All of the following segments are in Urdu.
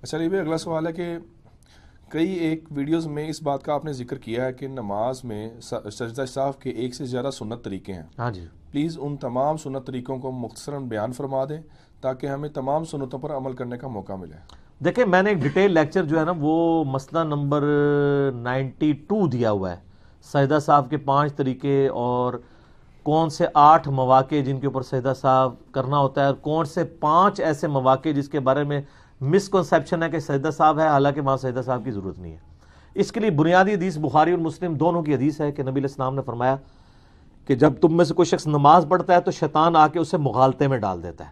اچھا علی بھائی، اگلا سوال ہے کہ کئی ایک ویڈیوز میں اس بات کا آپ نے ذکر کیا ہے کہ نماز میں سجدہ صاف کے ایک سے زیادہ سنت طریقے ہیں. ہاں جی، پلیز ان تمام سنت طریقوں کو مختصراً بیان فرما دیں تاکہ ہمیں تمام سنتوں پر عمل کرنے کا موقع ملے. دیکھیں میں نے ایک ڈیٹیل لیکچر جو ہے نا وہ مسئلہ نمبر 92 دیا ہوا ہے، سجدہ صاف کے 5 طریقے اور کون سے 8 مواقع جن کے اوپر سجدہ صاف کرنا ہوتا ہے، اور کون سے 5 ایسے مواقع جس کے بارے میں مسکنسیپشن ہے کہ سجدہ صاف ہے، حالانکہ وہاں سجدہ صاف کی ضرورت نہیں ہے. اس کے لیے بنیادی حدیث بخاری اور مسلم دونوں کی حدیث ہے کہ نبی علیہ السلام نے فرمایا کہ جب تم میں سے کوئی شخص نماز پڑھتا ہے تو شیطان آ کے اسے مغالطے میں ڈال دیتا ہے،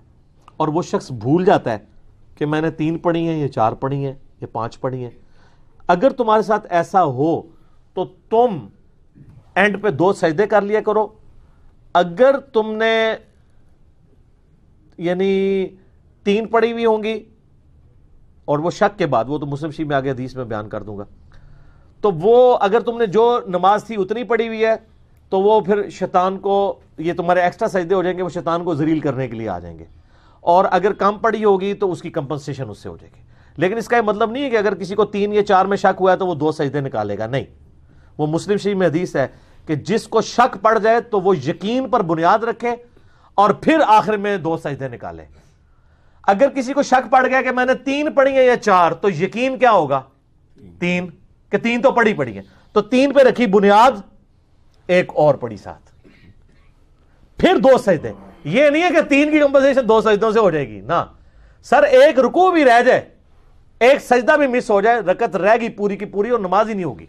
اور وہ شخص بھول جاتا ہے کہ میں نے 3 پڑھی ہیں یا 4 پڑھی ہیں یا 5 پڑھی ہیں. اگر تمہارے ساتھ ایسا ہو تو تم اینڈ پہ 2 سجدے کر لیا کرو. اگر تم نے یعنی 3 پڑھی ہوئی ہوں گی اور وہ شک کے بعد، وہ تو مسلم شریف میں آگے حدیث میں بیان کر دوں گا، تو وہ اگر تم نے جو نماز تھی اتنی پڑھی ہوئی ہے تو وہ پھر شیطان کو، یہ تمہارے ایکسٹرا سجدے ہو جائیں گے، وہ شیطان کو ذلیل کرنے کے لیے آ جائیں گے. اور اگر کم پڑھی ہوگی تو اس کی کمپنسیشن اس سے ہو جائے گی. لیکن اس کا یہ مطلب نہیں ہے کہ اگر کسی کو 3 یا 4 میں شک ہوا ہے تو وہ 2 سجدے نکالے گا، نہیں. وہ مسلم شریف میں حدیث ہے کہ جس کو شک پڑ جائے تو وہ یقین پر بنیاد رکھے اور پھر آخر میں 2 سجدے نکالے. اگر کسی کو شک پڑ گیا کہ میں نے 3 پڑھی ہیں یا 4، تو یقین کیا ہوگا؟ 3، کہ 3 تو پڑھی ہے، تو 3 پہ رکھی بنیاد، ایک اور پڑھی ساتھ، پھر 2 سجدے. یہ نہیں ہے کہ 3 کی کمپنسیشن 2 سجدوں سے ہو جائے گی، نہ سر. ایک رکوع بھی رہ جائے، ایک سجدہ بھی مس ہو جائے، رکعت رہ گی پوری کی پوری اور نماز ہی نہیں ہوگی.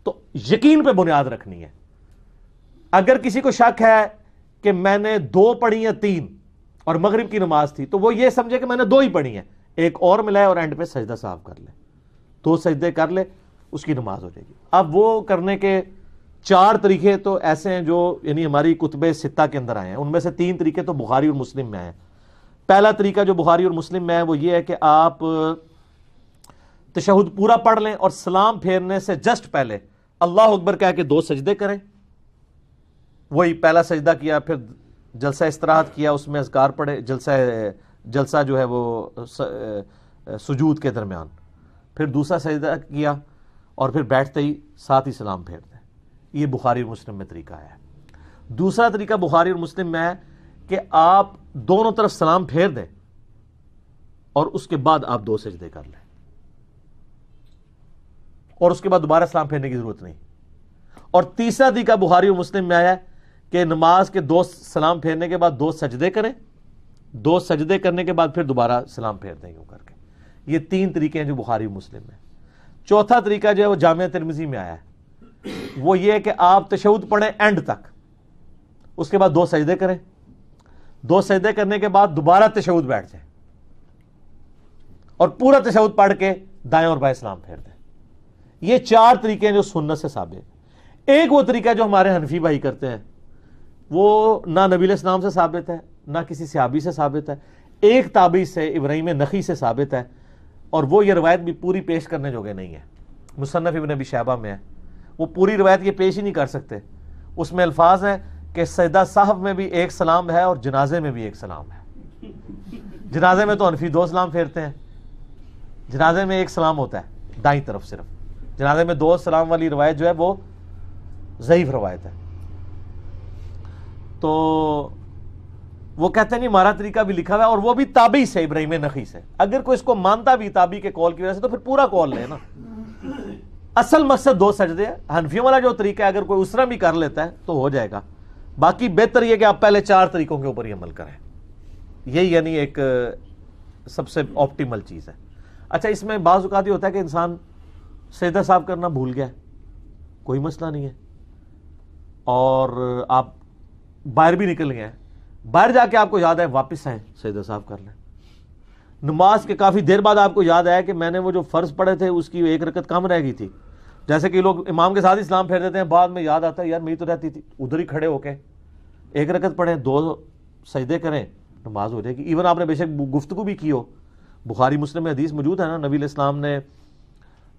تو یقین پہ بنیاد رکھنی ہے. اگر کسی کو شک ہے کہ میں نے 2 پڑھی یا 3 اور مغرب کی نماز تھی، تو وہ یہ سمجھے کہ میں نے 2 ہی پڑھی ہیں، ایک اور ملائے اور اینڈ پہ سجدہ صاف کر لے، 2 سجدے کر لے، اس کی نماز ہو جائے گی. اب وہ کرنے کے 4 طریقے تو ایسے ہیں جو یعنی ہماری کتب 6 کے اندر آئے ہیں. ان میں سے 3 طریقے تو بخاری اور مسلم میں آئے ہیں. پہلا طریقہ جو بخاری اور مسلم میں ہے وہ یہ ہے کہ آپ تشہد پورا پڑھ لیں اور سلام پھیرنے سے جسٹ پہلے اللہ اکبر کہہ کے 2 سجدے کریں. وہی پہلا سجدہ کیا، پھر جلسہ استراحت کیا، اس میں اذکار پڑھے، جلسہ جو ہے وہ سجود کے درمیان، پھر دوسرا سجدہ کیا اور پھر بیٹھتے ہی ساتھ ہی سلام پھیر دیں. یہ بخاری اور مسلم میں طریقہ ہے. دوسرا طریقہ بخاری اور مسلم میں ہے کہ آپ دونوں طرف سلام پھیر دیں اور اس کے بعد آپ 2 سجدے کر لیں، اور اس کے بعد دوبارہ سلام پھیرنے کی ضرورت نہیں. اور تیسرا طریقہ بخاری اور مسلم میں آیا ہے کہ نماز کے 2 سلام پھیرنے کے بعد 2 سجدے کریں، 2 سجدے کرنے کے بعد پھر دوبارہ سلام پھیر دیں یوں کر کے. یہ 3 طریقے ہیں جو بخاری اور مسلم میں. چوتھا طریقہ جو ہے وہ جامعہ ترمذی میں آیا ہے، وہ یہ کہ آپ تشہد پڑھیں اینڈ تک، اس کے بعد 2 سجدے کریں، 2 سجدے کرنے کے بعد دوبارہ تشہد بیٹھ جائیں اور پورا تشہد پڑھ کے دائیں اور بائیں سلام پھیر دیں. یہ 4 طریقے ہیں جو سنت سے ثابت. ایک وہ طریقہ جو ہمارے حنفی بھائی کرتے ہیں، وہ نہ نبی علیہ السلام سے ثابت ہے، نہ کسی صحابی سے ثابت ہے، ایک تابعی سے ابراہیم نخعی سے ثابت ہے، اور وہ یہ روایت بھی پوری پیش کرنے جوگے نہیں ہے. مصنف ابن ابی شیبہ میں ہے، وہ پوری روایت یہ پیش ہی نہیں کر سکتے. اس میں الفاظ ہیں کہ سجدہ صاحب میں بھی ایک سلام ہے اور جنازے میں بھی ایک سلام ہے. جنازے میں تو حنفی 2 سلام پھیرتے ہیں، جنازے میں ایک سلام ہوتا ہے دائیں طرف صرف. جنازے میں 2 سلام والی روایت جو ہے وہ ضعیف روایت ہے. تو وہ کہتے ہیں نہیں ہمارا طریقہ بھی لکھا ہوا ہے، اور وہ بھی تابعی سے، ابراہیم نخعی سے. اگر کوئی اس کو مانتا بھی تابعی کے قول کی وجہ سے تو پھر پورا قول لے نا. اصل مقصد 2 سجدے ہے. حنفیوں والا جو طریقہ ہے اگر کوئی اس طرح بھی کر لیتا ہے تو ہو جائے گا. باقی بہتر یہ کہ آپ پہلے 4 طریقوں کے اوپر ہی عمل کریں. یہی یعنی ایک سب سے آپٹیمل چیز ہے. اچھا، اس میں بعض اوقات یہ ہوتا ہے کہ انسان سجدہ صاف کرنا بھول گیا، کوئی مسئلہ نہیں ہے، اور آپ باہر بھی نکل گئے ہیں، باہر جا کے آپ کو یاد ہے واپس آئیں سجدہ صاف کر لیں. نماز کے کافی دیر بعد آپ کو یاد آیا کہ میں نے وہ جو فرض پڑھے تھے اس کی 1 رکعت کم رہ گئی تھی. جیسے کہ لوگ امام کے ساتھ اسلام پھیر دیتے ہیں، بعد میں یاد آتا ہے یار میری تو رہتی تھی، ادھر ہی کھڑے ہو کے 1 رکعت پڑھیں، 2 سجدے کریں، نماز ہو جائے گی. ایون آپ نے بے شک گفتگو بھی کی ہو، بخاری مسلم میں حدیث موجود ہے نا، نبی علیہ السلام نے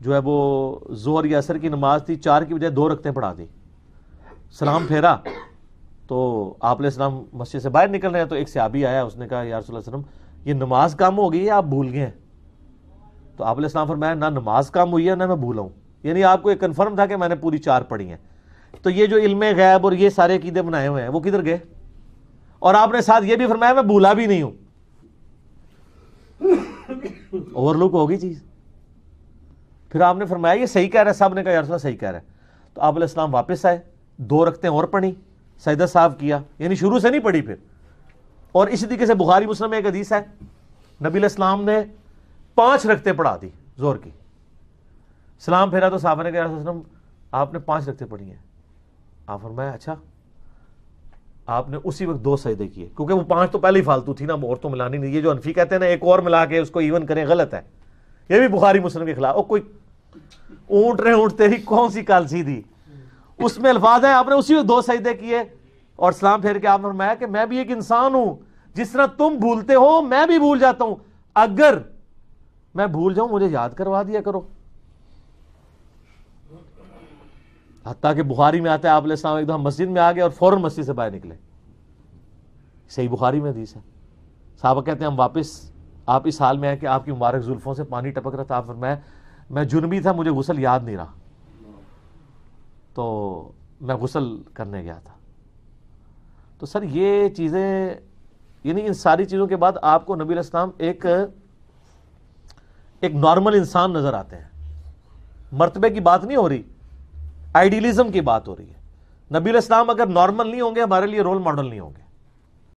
جو ہے وہ ظہر یا عصر کی نماز تھی، 4 کی بجائے 2 رکعتیں پڑھا دی. سلام پھیرا تو آپ علیہ السلام مسجد سے باہر نکل رہے ہیں تو ایک صحابی آیا، اس نے کہا یا رسول اللہ صلی اللہ علیہ وسلم یہ نماز کم ہو گئی ہے، آپ بھول گئے ہیں. تو آپ علیہ السلام فرمایا نہ نماز کم ہوئی ہے نہ میں بھولا ہوں. یعنی آپ کو یہ کنفرم تھا کہ میں نے پوری 4 پڑھی ہیں. تو یہ جو علم غیب اور یہ سارے عقیدے بنائے ہوئے ہیں وہ کدھر گئے؟ اور آپ نے ساتھ یہ بھی فرمایا میں بھولا بھی نہیں ہوں. اوور لک ہوگی چیز. پھر آپ نے فرمایا یہ صحیح کہہ رہا ہے. سب نے کہا یا رسول اللہ صحیح کہہ رہا ہے. تو آپ علیہ السلام واپس آئے، 2 رکعتیں اور پڑھی، سجدہ صاحب کیا، یعنی شروع سے نہیں پڑھی پھر. اور اسی طریقے سے بخاری مسلم میں ایک حدیث ہے، نبی علیہ السلام نے 5 رکعتیں پڑھا دی زور کی. سلام پھیرا تو صحابہ نے کہا رسول اللہ آپ نے 5 رکعتیں پڑھی ہیں. آپ فرمایا اچھا. آپ نے اسی وقت 2 سجدے کیے، کیونکہ وہ 5 تو پہلے ہی فالتو تھی نا، اور تو ملانی نہیں. یہ جو حنفی کہتے ہیں نا ایک اور ملا کے اس کو ایون کریں، غلط ہے. یہ بھی بخاری مسلم کے خلاف. اور کوئی اونٹ رہے اونٹ تیری کون سی کالسی دی، اس میں الفاظ ہیں. آپ نے اسی وقت 2 سجدے کیے اور سلام پھیر کے آپ نے فرمایا کہ میں بھی ایک انسان ہوں، جس طرح تم بھولتے ہو میں بھی بھول جاتا ہوں. اگر میں بھول جاؤں مجھے یاد کروا دیا کرو. حتیٰ کہ بخاری میں آتا ہے آپ علیہ السلام ایک دم مسجد میں آ گئے اور فوراً مسجد سے باہر نکلے. صحیح بخاری میں حدیث ہے. صحابہ کہتے ہیں ہم واپس آپ اس حال میں ہیں کہ آپ کی مبارک زلفوں سے پانی ٹپک رہا تھا. آپ فرمایا میں جنبی تھا، مجھے غسل یاد نہیں رہا، تو میں غسل کرنے گیا تھا. تو سر یہ چیزیں، یعنی ان ساری چیزوں کے بعد آپ کو نبی علیہ السلام ایک نارمل انسان نظر آتے ہیں. مرتبے کی بات نہیں ہو رہی، آئیڈیلزم کی بات ہو رہی ہے. نبی علیہ السلام اگر نارمل نہیں ہوں گے ہمارے لیے رول ماڈل نہیں ہوں گے.